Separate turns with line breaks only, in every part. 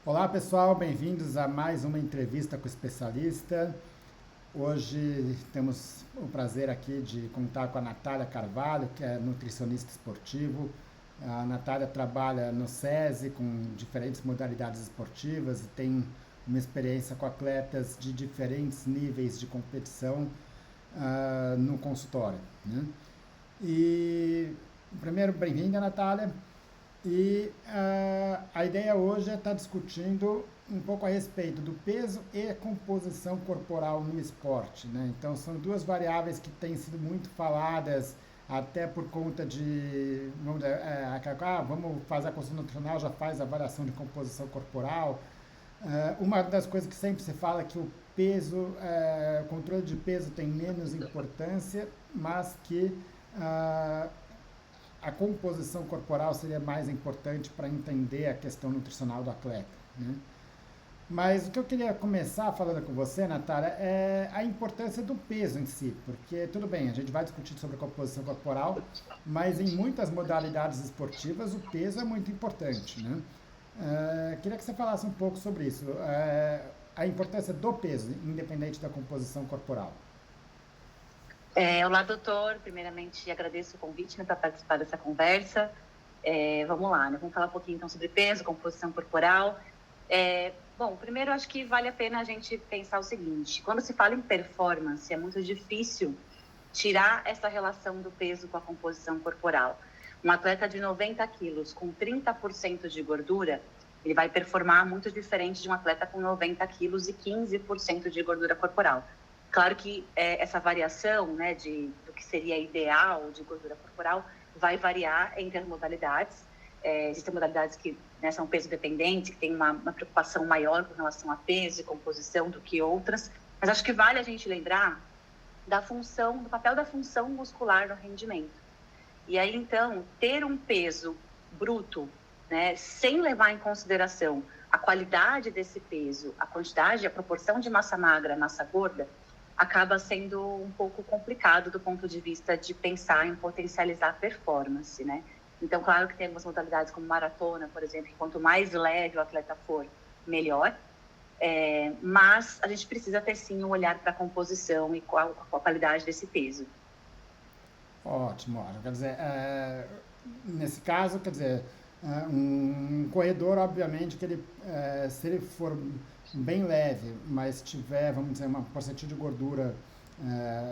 Olá pessoal, bem-vindos a mais uma entrevista com o especialista. Hoje temos o prazer aqui de contar com a Natália Carvalho, que é nutricionista esportivo. A Natália trabalha no SESI com diferentes modalidades esportivas e tem uma experiência com atletas de diferentes níveis de competição no consultório, né? E primeiro, bem-vinda, Natália. E a ideia hoje é estar discutindo um pouco a respeito do peso e composição corporal no esporte, né? Então, são duas variáveis que têm sido muito faladas, até por conta de, vamos fazer a consulta nutricional, já faz a avaliação de composição corporal. Uma das coisas que sempre se fala é que o peso, o controle de peso tem menos importância, mas que ah, a composição corporal seria mais importante para entender a questão nutricional do atleta, né? Mas o que eu queria começar falando com você, Natália, é a importância do peso em si, porque tudo bem, a gente vai discutir sobre a composição corporal, mas em muitas modalidades esportivas o peso é muito importante, né? Queria que você falasse um pouco sobre isso, a importância do peso, independente da composição corporal.
Olá, doutor. Primeiramente, agradeço o convite, né, para participar dessa conversa. Vamos lá, né? Vamos falar um pouquinho então sobre peso, composição corporal. Bom, primeiro acho que vale a pena a gente pensar o seguinte: quando se fala em performance, é muito difícil tirar essa relação do peso com a composição corporal. Um atleta de 90 quilos com 30% de gordura, ele vai performar muito diferente de um atleta com 90 quilos e 15% de gordura corporal. Claro que essa variação, né, do que seria ideal de gordura corporal vai variar entre as modalidades. Existem modalidades que, né, são peso dependentes, que têm uma preocupação maior com relação a peso e composição do que outras. Mas acho que vale a gente lembrar do papel da função muscular no rendimento. E aí, então, ter um peso bruto, né, sem levar em consideração a qualidade desse peso, a quantidade, a proporção de massa magra, massa gorda, acaba sendo um pouco complicado do ponto de vista de pensar em potencializar a performance, né? Então, claro que tem algumas modalidades como maratona, por exemplo, que quanto mais leve o atleta for, melhor. Mas a gente precisa ter, sim, um olhar para a composição e qual a qualidade desse peso.
Ótimo, ótimo. Quer dizer, nesse caso, quer dizer, um corredor, obviamente, que ele, se ele for bem leve, mas tiver, vamos dizer, uma porcentagem de gordura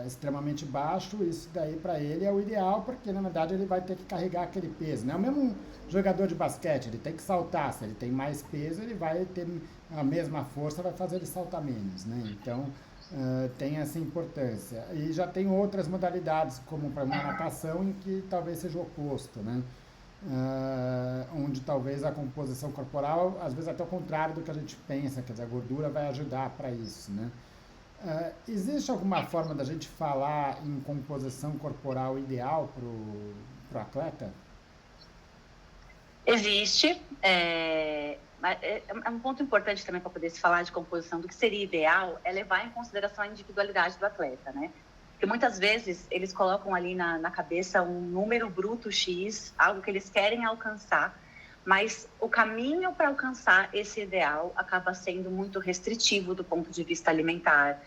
extremamente baixo, isso daí para ele é o ideal, porque na verdade ele vai ter que carregar aquele peso, né? O mesmo jogador de basquete, ele tem que saltar, se ele tem mais peso, ele vai ter a mesma força, vai fazer ele saltar menos, né? Então, tem essa importância. E já tem outras modalidades, como para uma natação, em que talvez seja o oposto, né? Onde talvez a composição corporal, às vezes até o contrário do que a gente pensa, quer dizer, a gordura vai ajudar para isso, né? Existe alguma forma da gente falar em composição corporal ideal para o atleta?
Existe, mas é um ponto importante também para poder se falar de composição do que seria ideal, é levar em consideração a individualidade do atleta, né? Porque muitas vezes eles colocam ali na cabeça um número bruto X, algo que eles querem alcançar, mas o caminho para alcançar esse ideal acaba sendo muito restritivo do ponto de vista alimentar,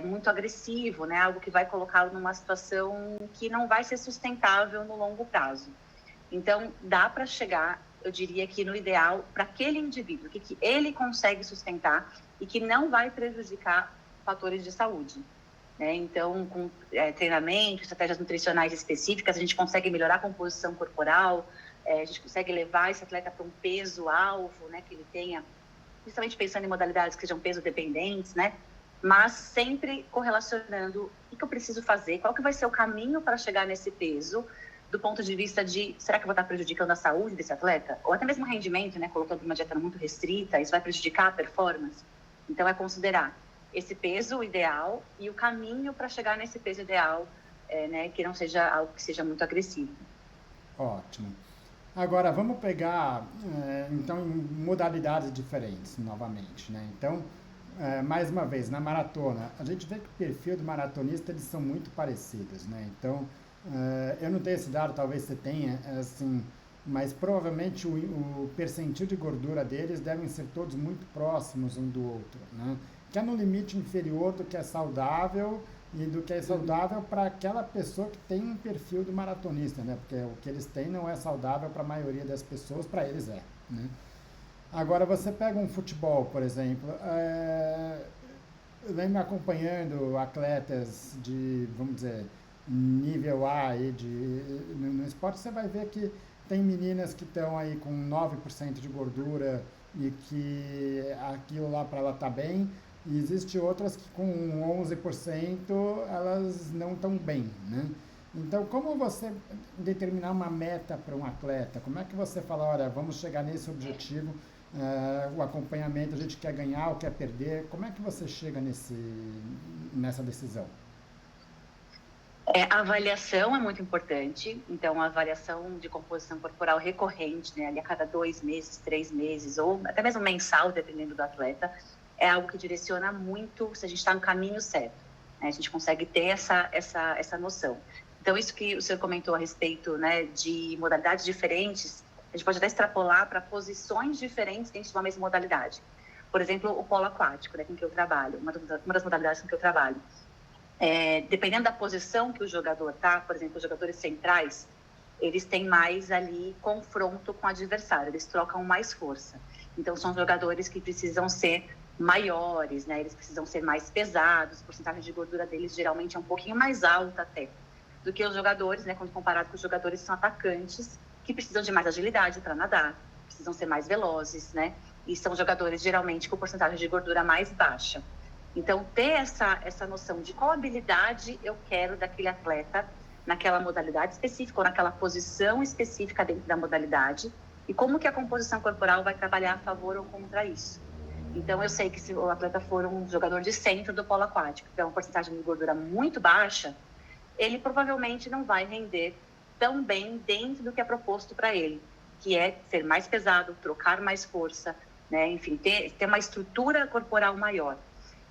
muito agressivo, né? Algo que vai colocá-lo numa situação que não vai ser sustentável no longo prazo. Então, dá para chegar, eu diria que no ideal, para aquele indivíduo, que ele consegue sustentar e que não vai prejudicar fatores de saúde, né? Então, com treinamento, estratégias nutricionais específicas, a gente consegue melhorar a composição corporal, a gente consegue levar esse atleta para um peso-alvo, né, que ele tenha, principalmente pensando em modalidades que sejam peso-dependentes, né? Mas sempre correlacionando o que eu preciso fazer, qual que vai ser o caminho para chegar nesse peso, do ponto de vista de, será que eu vou estar prejudicando a saúde desse atleta? Ou até mesmo o rendimento, né? Colocando uma dieta muito restrita, isso vai prejudicar a performance? Então, é considerar esse peso ideal e o caminho para chegar nesse peso ideal, né? Que não seja algo que seja muito agressivo.
Ótimo. Agora, vamos pegar, então, em modalidades diferentes, novamente, né? Então, mais uma vez, na maratona, a gente vê que o perfil do maratonista, eles são muito parecidos, né? Então, eu não tenho esse dado, talvez você tenha, assim, mas provavelmente o percentil de gordura deles devem ser todos muito próximos um do outro, né? Que é no limite inferior do que é saudável e do que é saudável para aquela pessoa que tem um perfil de maratonista, né? Porque o que eles têm não é saudável para a maioria das pessoas, para eles é, né? Agora, você pega um futebol, por exemplo, eu venho me acompanhando atletas de, vamos dizer, nível A aí no esporte, você vai ver que tem meninas que estão aí com 9% de gordura e que aquilo lá para ela tá bem, e existe outras que com 11% elas não estão bem, né? Então, como você determinar uma meta para um atleta? Como é que você fala, olha, vamos chegar nesse objetivo, o acompanhamento, a gente quer ganhar ou quer perder? Como é que você chega nessa decisão?
A avaliação é muito importante, então a avaliação de composição corporal recorrente, né, ali a cada 2 meses, 3 meses, ou até mesmo mensal, dependendo do atleta, é algo que direciona muito se a gente está no caminho certo, né? A gente consegue ter essa noção. Então, isso que o senhor comentou a respeito, né, de modalidades diferentes, a gente pode até extrapolar para posições diferentes dentro de uma mesma modalidade. Por exemplo, o polo aquático, né, com que eu trabalho, uma das modalidades com que eu trabalho. Dependendo da posição que o jogador está, por exemplo, os jogadores centrais, eles têm mais ali confronto com o adversário, eles trocam mais força. Então, são jogadores que precisam ser maiores, né? Eles precisam ser mais pesados, a porcentagem de gordura deles geralmente é um pouquinho mais alta até do que os jogadores, né? Quando comparado com os jogadores que são atacantes, que precisam de mais agilidade para nadar, precisam ser mais velozes, né? E são jogadores geralmente com porcentagem de gordura mais baixa. Então, ter essa noção de qual habilidade eu quero daquele atleta naquela modalidade específica ou naquela posição específica dentro da modalidade e como que a composição corporal vai trabalhar a favor ou contra isso. Então, eu sei que se o atleta for um jogador de centro do polo aquático, que é uma porcentagem de gordura muito baixa, ele provavelmente não vai render tão bem dentro do que é proposto para ele, que é ser mais pesado, trocar mais força, né? Enfim, ter uma estrutura corporal maior.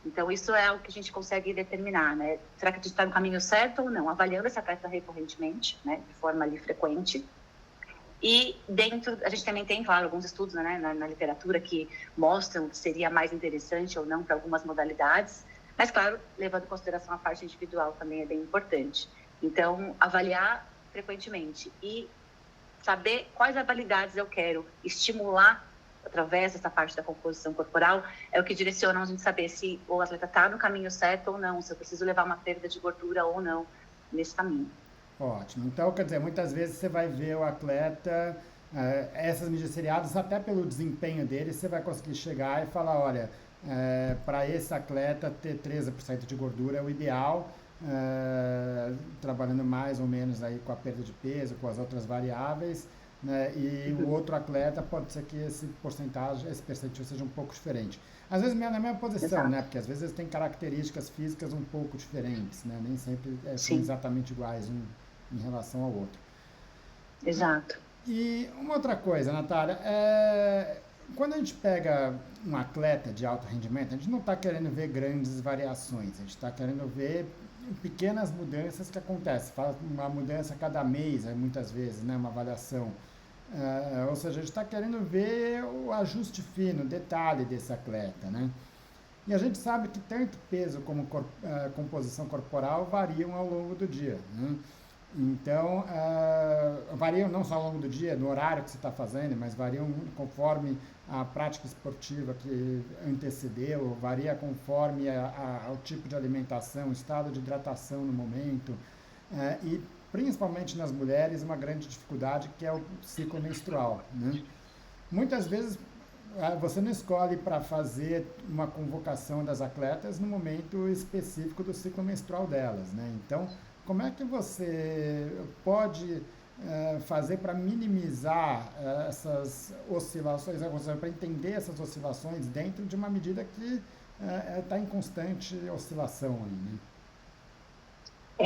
Então, isso é algo que a gente consegue determinar, né? Será que a gente está no caminho certo ou não? Avaliando esse atleta recorrentemente, né? De forma ali frequente. E dentro, a gente também tem, claro, alguns estudos, né, na literatura que mostram que seria mais interessante ou não para algumas modalidades. Mas, claro, levando em consideração a parte individual também é bem importante. Então, avaliar frequentemente e saber quais habilidades eu quero estimular através dessa parte da composição corporal, é o que direciona a gente saber se o atleta está no caminho certo ou não, se eu preciso levar uma perda de gordura ou não nesse caminho.
Ótimo. Então, quer dizer, muitas vezes você vai ver o atleta, essas mídias seriadas, até pelo desempenho dele, você vai conseguir chegar e falar, olha, para esse atleta ter 13% de gordura é o ideal, trabalhando mais ou menos aí com a perda de peso, com as outras variáveis, né? E o outro atleta pode ser que esse percentil seja um pouco diferente. Às vezes na mesma posição,
Exato.
né? Porque às vezes tem características físicas um pouco diferentes, né? Nem sempre são
Sim,
exatamente iguais um em relação ao outro.
exato.
E uma outra coisa, Natália, quando a gente pega um atleta de alto rendimento, a gente não está querendo ver grandes variações, a gente está querendo ver pequenas mudanças que acontecem. Faz uma mudança a cada mês, muitas vezes, né, uma avaliação. Ou seja, a gente está querendo ver o ajuste fino, o detalhe desse atleta, né? E a gente sabe que tanto peso como composição corporal variam ao longo do dia, né? Então, variam não só ao longo do dia, no horário que você está fazendo, mas variam conforme a prática esportiva que antecedeu, varia conforme o tipo de alimentação, o estado de hidratação no momento, e principalmente nas mulheres, uma grande dificuldade que é o ciclo menstrual, né? Muitas vezes você não escolhe para fazer uma convocação das atletas no momento específico do ciclo menstrual delas, né? Então, como é que você pode fazer para minimizar essas oscilações, para entender essas oscilações dentro de uma medida que está em constante oscilação aí, né?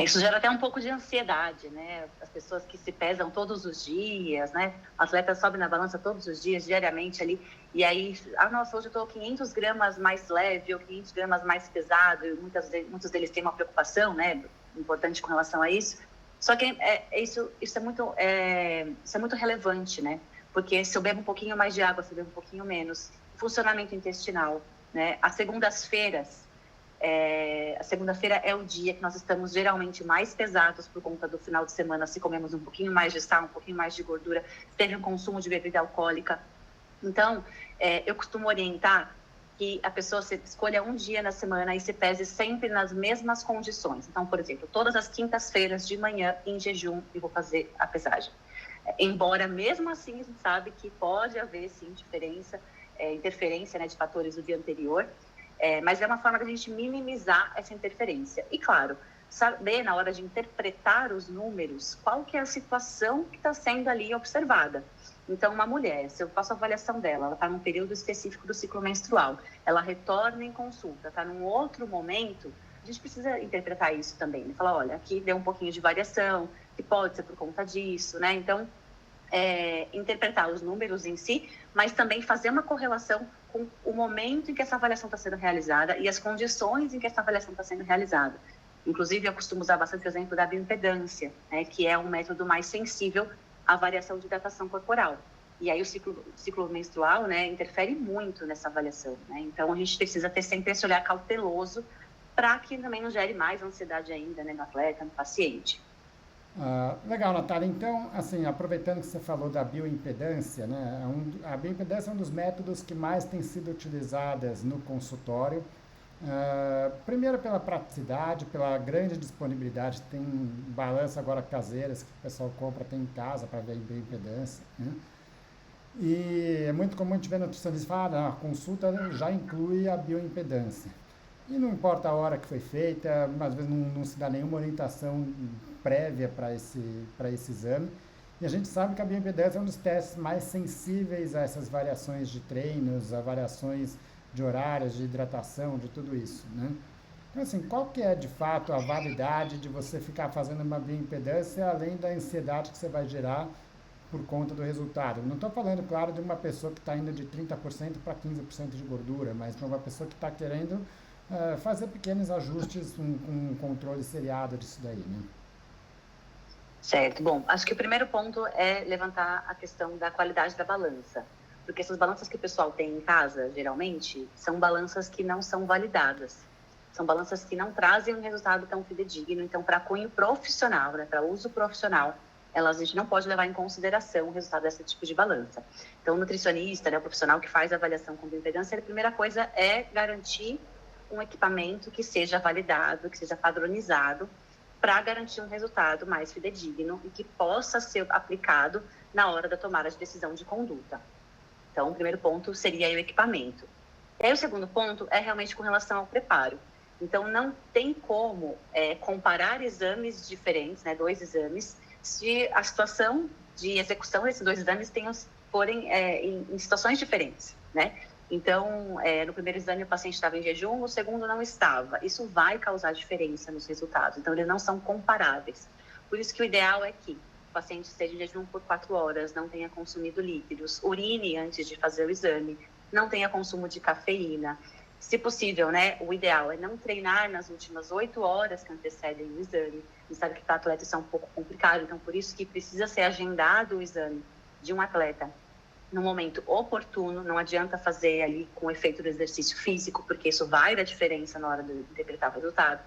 Isso gera até um pouco de ansiedade, né? As pessoas que se pesam todos os dias, né? O atleta sobe na balança todos os dias, diariamente ali, e aí, nossa, hoje eu estou 500 gramas mais leve ou 500 gramas mais pesado, e muitos deles têm uma preocupação, né? Importante com relação a isso. Só que isso é muito relevante, né? Porque se eu bebo um pouquinho mais de água, se eu bebo um pouquinho menos, funcionamento intestinal, né? A segunda-feira é o dia que nós estamos geralmente mais pesados por conta do final de semana, se comemos um pouquinho mais de sal, um pouquinho mais de gordura, teve um consumo de bebida alcoólica. Então, eu costumo orientar que a pessoa se escolha um dia na semana e se pese sempre nas mesmas condições. Então, por exemplo, todas as quintas-feiras de manhã, em jejum, eu vou fazer a pesagem. Embora, mesmo assim, a gente sabe que pode haver, sim, interferência, né, de fatores do dia anterior, mas é uma forma da gente minimizar essa interferência. E, claro, saber, na hora de interpretar os números, qual que é a situação que está sendo ali observada. Então, uma mulher, se eu faço a avaliação dela, ela está num período específico do ciclo menstrual, ela retorna em consulta, está num outro momento, a gente precisa interpretar isso também, né? Falar, olha, aqui deu um pouquinho de variação, que pode ser por conta disso, né? Então, interpretar os números em si, mas também fazer uma correlação com o momento em que essa avaliação está sendo realizada e as condições em que essa avaliação está sendo realizada. Inclusive, eu costumo usar bastante o exemplo da bioimpedância, né, que é um método mais sensível à variação de hidratação corporal. E aí o ciclo menstrual, né, interfere muito nessa avaliação, né? Então, a gente precisa ter sempre esse olhar cauteloso para que também não gere mais ansiedade ainda, né, no atleta, no paciente.
Legal, Natália. Então, assim, aproveitando que você falou da bioimpedância, né, a bioimpedância é um dos métodos que mais tem sido utilizadas no consultório. Primeiro pela praticidade, pela grande disponibilidade, tem balança agora caseiras que o pessoal compra, tem em casa para ver a bioimpedância, né? E é muito comum a gente ver nutricionistas falar, a consulta já inclui a bioimpedância. E não importa a hora que foi feita, às vezes não se dá nenhuma orientação prévia para esse exame. E a gente sabe que a bioimpedância é um dos testes mais sensíveis a essas variações de treinos, a variações de horários, de hidratação, de tudo isso, né? Então, assim, qual que é, de fato, a validade de você ficar fazendo uma bioimpedância, além da ansiedade que você vai gerar por conta do resultado? Não estou falando, claro, de uma pessoa que está indo de 30% para 15% de gordura, mas para uma pessoa que está querendo fazer pequenos ajustes com um controle seriado disso daí, né?
Certo. Bom, acho que o primeiro ponto é levantar a questão da qualidade da balança. Porque essas balanças que o pessoal tem em casa, geralmente, são balanças que não são validadas. São balanças que não trazem um resultado tão fidedigno. Então, para cunho profissional, né, para uso profissional, a gente não pode levar em consideração o resultado desse tipo de balança. Então, o nutricionista, né, o profissional que faz a avaliação com bioimpedância, a primeira coisa é garantir um equipamento que seja validado, que seja padronizado, para garantir um resultado mais fidedigno e que possa ser aplicado na hora da tomada de decisão de conduta. Então, o primeiro ponto seria o equipamento. E aí, o segundo ponto é realmente com relação ao preparo. Então, não tem como comparar exames diferentes, né, dois exames, se a situação de execução desses dois exames forem em situações diferentes, né? Então, no primeiro exame o paciente estava em jejum, no segundo não estava. Isso vai causar diferença nos resultados. Então, eles não são comparáveis. Por isso que o ideal é que o paciente esteja em jejum por 4 horas, não tenha consumido líquidos, urine antes de fazer o exame, não tenha consumo de cafeína. Se possível, né, o ideal é não treinar nas últimas 8 horas que antecedem o exame. A gente sabe que para atleta isso é um pouco complicado, então por isso que precisa ser agendado o exame de um atleta no momento oportuno. Não adianta fazer ali com o efeito do exercício físico, porque isso vai dar diferença na hora de interpretar o resultado.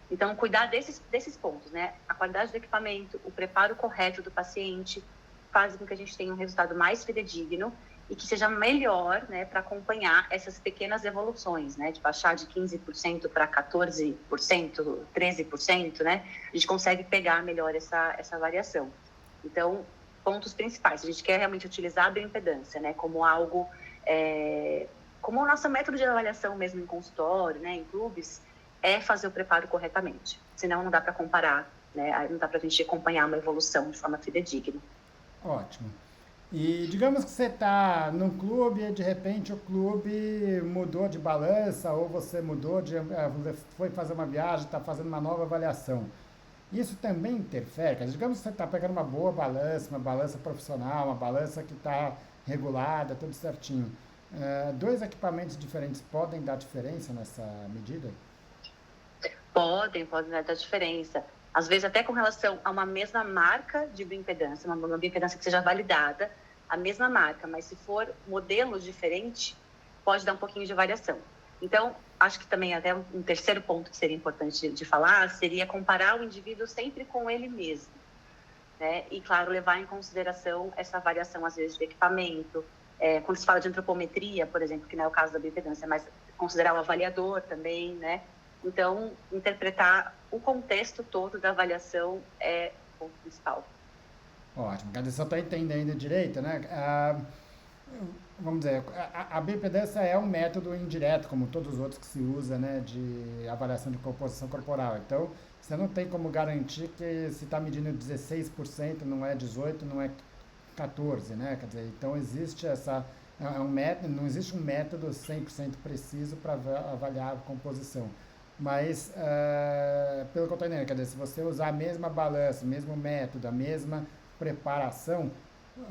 Então, cuidar desses pontos, né? A qualidade do equipamento, o preparo correto do paciente, faz com que a gente tenha um resultado mais fidedigno e que seja melhor, né, para acompanhar essas pequenas evoluções, né? De baixar de 15% para 14%, 13%, né? A gente consegue pegar melhor essa variação. Então, pontos principais. A gente quer realmente utilizar a bioimpedância, né, como algo, como o nosso método de avaliação mesmo em consultório, né, em clubes, é fazer o preparo corretamente. Senão não dá para comparar, né, não dá para a gente acompanhar uma evolução de forma fidedigna.
Ótimo. E digamos que você está num clube e de repente o clube mudou de balança ou você foi fazer uma viagem, está fazendo uma nova avaliação. Isso também interfere. Digamos que você está pegando uma boa balança, uma balança profissional, uma balança que está regulada, tudo certinho. Dois equipamentos diferentes podem dar diferença nessa medida?
Podem dar diferença. Às vezes até com relação a uma mesma marca de bioimpedância, uma bioimpedância que seja validada, a mesma marca, mas se for modelos diferentes, pode dar um pouquinho de variação. Então, acho que também até um terceiro ponto que seria importante de falar seria comparar o indivíduo sempre com ele mesmo, né? E, claro, levar em consideração essa variação, às vezes, de equipamento. Quando se fala de antropometria, por exemplo, que não é o caso da bioimpedância, mas considerar o avaliador também, né? Então, interpretar o contexto todo da avaliação é o ponto principal.
Ótimo, quer dizer, se eu estou entendendo direito, né? Vamos dizer, a bioimpedância é um método indireto, como todos os outros que se usa, né, de avaliação de composição corporal. Então, você não tem como garantir que se está medindo 16%, não é 18%, não é 14%, né? Quer dizer, então existe um método, não existe um método 100% preciso para avaliar a composição. Mas, pelo que eu estou entendendo, quer dizer, se você usar a mesma balança, o mesmo método, a mesma preparação,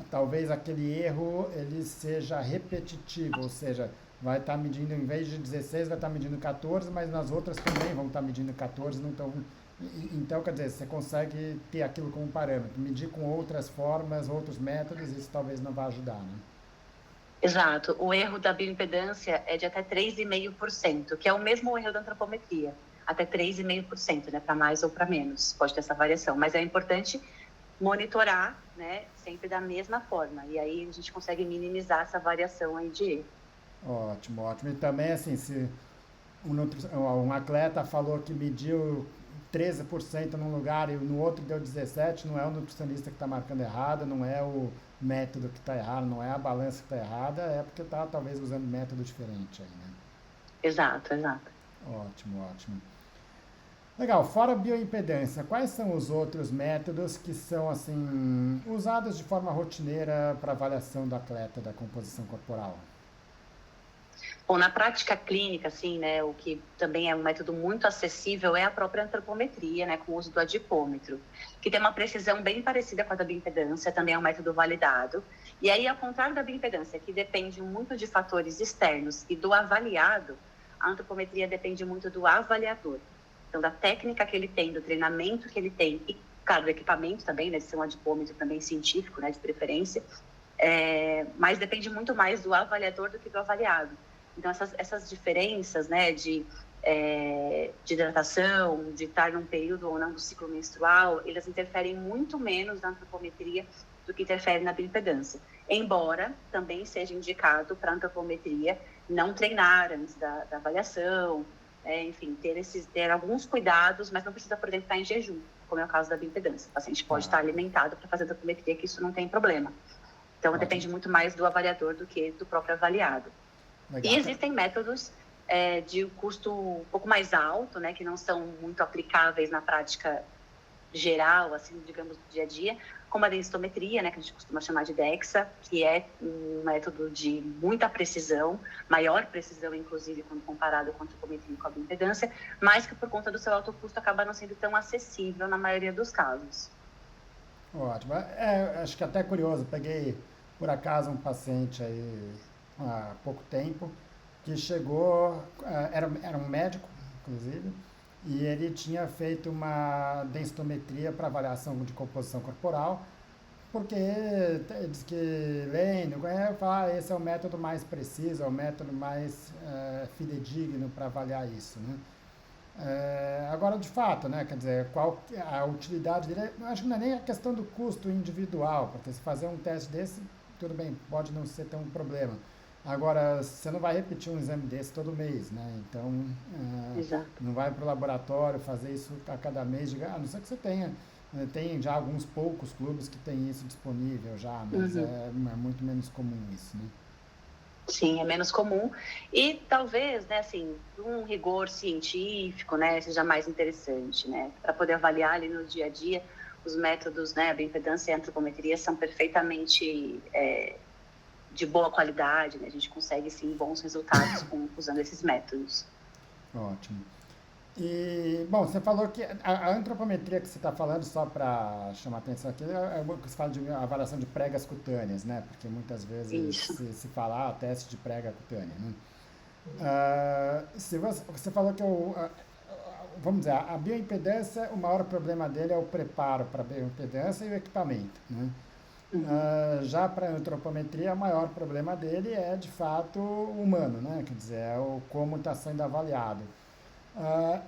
talvez aquele erro ele seja repetitivo, ou seja, vai estar medindo, em vez de 16, vai estar medindo 14, mas nas outras também vão estar medindo 14, não estão. Então, quer dizer, você consegue ter aquilo como parâmetro, medir com outras formas, outros métodos, isso talvez não vá ajudar, né?
Exato. O erro da bioimpedância é de até 3,5%, que é o mesmo erro da antropometria, até 3,5%, né, para mais ou para menos, pode ter essa variação, mas é importante monitorar, né, sempre da mesma forma, e aí a gente consegue minimizar essa variação aí de erro.
Ótimo, ótimo. E também, assim, se um atleta falou que mediu 13% num lugar e no outro deu 17%, não é o nutricionista que está marcando errado, não é o método que está errado, não é a balança que está errada, é porque está talvez usando método diferente aí, né?
Exato, exato.
Ótimo, ótimo. Legal, fora a bioimpedância, quais são os outros métodos que são, assim, usados de forma rotineira para avaliação do atleta da composição corporal?
Bom, na prática clínica, assim, né, o que também é um método muito acessível é a própria antropometria, né, com o uso do adipômetro, que tem uma precisão bem parecida com a da bioimpedância, também é um método validado. E aí, ao contrário da bioimpedância, que depende muito de fatores externos e do avaliado, a antropometria depende muito do avaliador. Então, da técnica que ele tem, do treinamento que ele tem e, claro, do equipamento também, né, de ser um adipômetro também científico, né, de preferência, mas depende muito mais do avaliador do que do avaliado. Então, essas diferenças, né, de hidratação, de estar num período ou não do ciclo menstrual, elas interferem muito menos na antropometria do que interferem na bioimpedância. Embora também seja indicado para a antropometria não treinar antes da avaliação, enfim, ter alguns cuidados, mas não precisa, por exemplo, estar em jejum, como é o caso da bioimpedância. O paciente pode estar alimentado para fazer a antropometria, que isso não tem problema. Então, depende muito mais do avaliador do que do próprio avaliado.
Legal.
E existem métodos de custo um pouco mais alto, né, que não são muito aplicáveis na prática geral, assim, digamos, do dia a dia, como a densitometria, né, que a gente costuma chamar de DEXA, que é um método de muita precisão, maior precisão, inclusive, quando comparado com a antropometria e com a bioimpedância, mas que, por conta do seu alto custo, acaba não sendo tão acessível na maioria dos casos.
Ótimo. Acho que até curioso, peguei por acaso um paciente aí há pouco tempo que chegou, era um médico, inclusive, e ele tinha feito uma densitometria para avaliação de composição corporal, porque diz que lendo, esse é o método mais preciso, é o método mais fidedigno para avaliar isso, né? Agora, de fato, né, quer dizer, qual a utilidade dele, acho que não é nem a questão do custo individual, porque se fazer um teste desse, tudo bem, pode não ser tão um problema. Agora, você não vai repetir um exame desse todo mês, né? Então, não vai para o laboratório fazer isso a cada mês, a não ser que você tem já alguns poucos clubes que têm isso disponível já, mas é muito menos comum isso, né?
Sim, é menos comum e talvez, né, assim, um rigor científico, né, seja mais interessante, né, para poder avaliar ali no dia a dia os métodos, né, a bioimpedância e a antropometria são perfeitamente de boa qualidade, né, a gente consegue sim bons resultados usando esses métodos.
Ótimo. E, bom, você falou que a antropometria que você está falando, só para chamar a atenção aqui, é o que você fala de avaliação de pregas cutâneas, né? Porque muitas vezes se fala teste de prega cutânea, né? Você falou que vamos dizer, a bioimpedância, o maior problema dele é o preparo para a bioimpedância e o equipamento, né? Já para a antropometria, o maior problema dele é, de fato, humano, né? Quer dizer, é o como está sendo avaliado.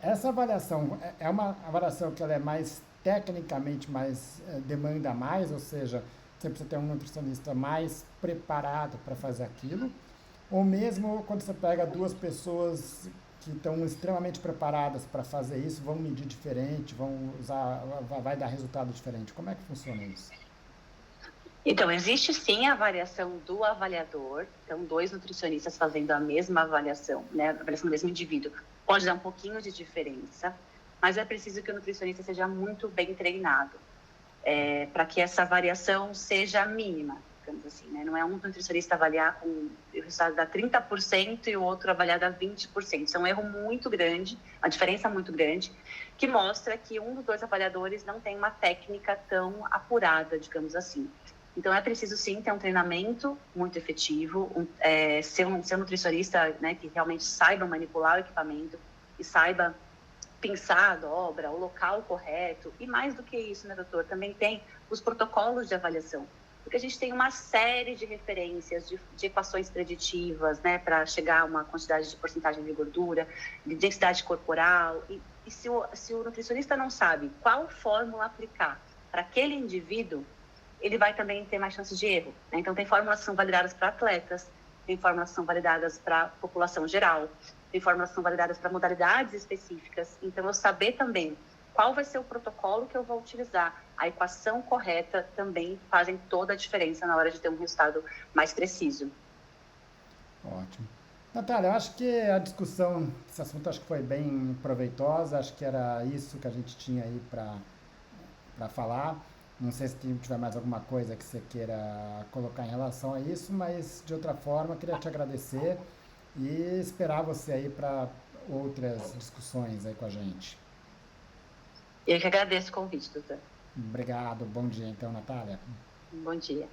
Essa avaliação é uma avaliação que ela é mais tecnicamente mais demanda mais, ou seja, você precisa ter um nutricionista mais preparado para fazer aquilo, ou mesmo quando você pega duas pessoas que estão extremamente preparadas para fazer isso, vão medir diferente, vão usar, vai dar resultado diferente. Como é que funciona isso?
Então, existe sim a avaliação do avaliador, então dois nutricionistas fazendo a mesma avaliação, né, a avaliação do mesmo indivíduo, pode dar um pouquinho de diferença, mas é preciso que o nutricionista seja muito bem treinado, para que essa variação seja mínima, digamos assim, né? Não é um nutricionista avaliar com o resultado dá 30% e o outro avaliar dá 20%. Isso é um erro muito grande, uma diferença muito grande, que mostra que um dos dois avaliadores não tem uma técnica tão apurada, digamos assim. Então, é preciso, sim, ter um treinamento muito efetivo, ser um nutricionista, né, que realmente saiba manipular o equipamento e saiba pensar a dobra, o local correto. E mais do que isso, né, doutor, também tem os protocolos de avaliação. Porque a gente tem uma série de referências, de equações preditivas, né, para chegar a uma quantidade de porcentagem de gordura, de densidade corporal. E se o nutricionista não sabe qual fórmula aplicar para aquele indivíduo, ele vai também ter mais chances de erro, né? Então, tem fórmulas que são validadas para atletas, tem fórmulas que são validadas para a população geral, tem fórmulas que são validadas para modalidades específicas. Então, eu saber também qual vai ser o protocolo que eu vou utilizar, a equação correta também fazem toda a diferença na hora de ter um resultado mais preciso.
Ótimo. Natália, eu acho que a discussão desse assunto acho que foi bem proveitosa, acho que era isso que a gente tinha aí para falar. Não sei se tiver mais alguma coisa que você queira colocar em relação a isso, mas de outra forma, queria te agradecer e esperar você aí para outras discussões aí com a gente.
Eu que agradeço o convite, doutor.
Obrigado, bom dia então, Natália.
Bom dia.